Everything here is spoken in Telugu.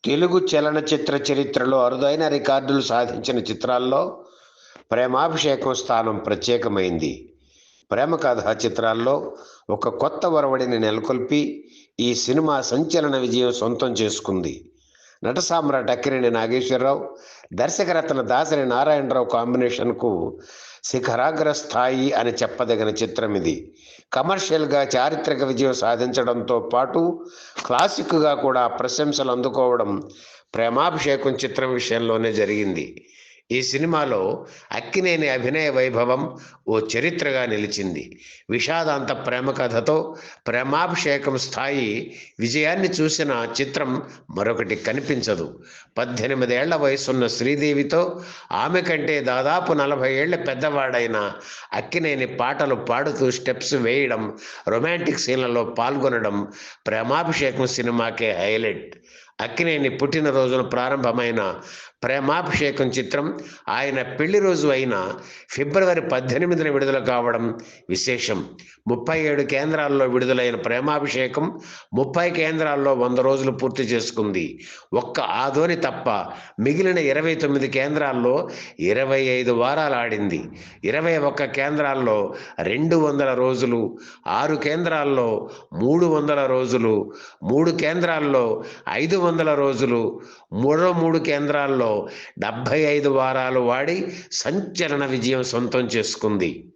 తెలుగు చలనచిత్ర చరిత్రలో అరుదైన రికార్డులు సాధించిన చిత్రాల్లో ప్రేమాభిషేకం స్థానం ప్రత్యేకమైంది. ప్రేమ కథా చిత్రాల్లో ఒక కొత్త ఒరవడిని నెలకొల్పి ఈ సినిమా సంచలన విజయం సొంతం చేసుకుంది. నట సామ్రాట్ అక్కినేని నాగేశ్వరరావు, దర్శకరత్న దాసరి నారాయణరావు కాంబినేషన్కు శిఖరాగ్ర స్థాయి అని చెప్పదగిన చిత్రం ఇది. కమర్షియల్గా చారిత్రక విజయం సాధించడంతో పాటు క్లాసిక్గా కూడా ప్రశంసలు అందుకోవడం ప్రేమాభిషేకం చిత్రం విషయంలోనే జరిగింది. ఈ సినిమాలో అక్కినేని అభినయ వైభవం ఓ చరిత్రగా నిలిచింది. విషాదాంత ప్రేమ కథతో ప్రేమాభిషేకం స్థాయి విజయాన్ని చూసిన చిత్రం మరొకటి కనిపించదు. 18 ఏళ్ల వయసున్న శ్రీదేవితో ఆమె కంటే దాదాపు 40 ఏళ్ల పెద్దవాడైన అక్కినేని పాటలు పాడుతూ స్టెప్స్ వేయడం, రొమాంటిక్ సీన్లలో పాల్గొనడం ప్రేమాభిషేకం సినిమాకే హైలైట్. అక్కినేని పుట్టినరోజున ప్రారంభమైన ప్రేమాభిషేకం చిత్రం ఆయన పెళ్లి రోజు అయిన ఫిబ్రవరి 18న విడుదల కావడం విశేషం. 37 కేంద్రాల్లో విడుదలైన ప్రేమాభిషేకం 30 కేంద్రాల్లో 100 రోజులు పూర్తి చేసుకుంది. ఒక్క ఆదోని తప్ప మిగిలిన 29 కేంద్రాల్లో 25 వారాలు ఆడింది. 21 కేంద్రాల్లో 200 రోజులు, 6 కేంద్రాల్లో 300 రోజులు, 3 కేంద్రాల్లో 500 రోజులు, మరో 3 కేంద్రాల్లో 75 వారాలు వాడి సంచలన విజయం సొంతం చేసుకుంది.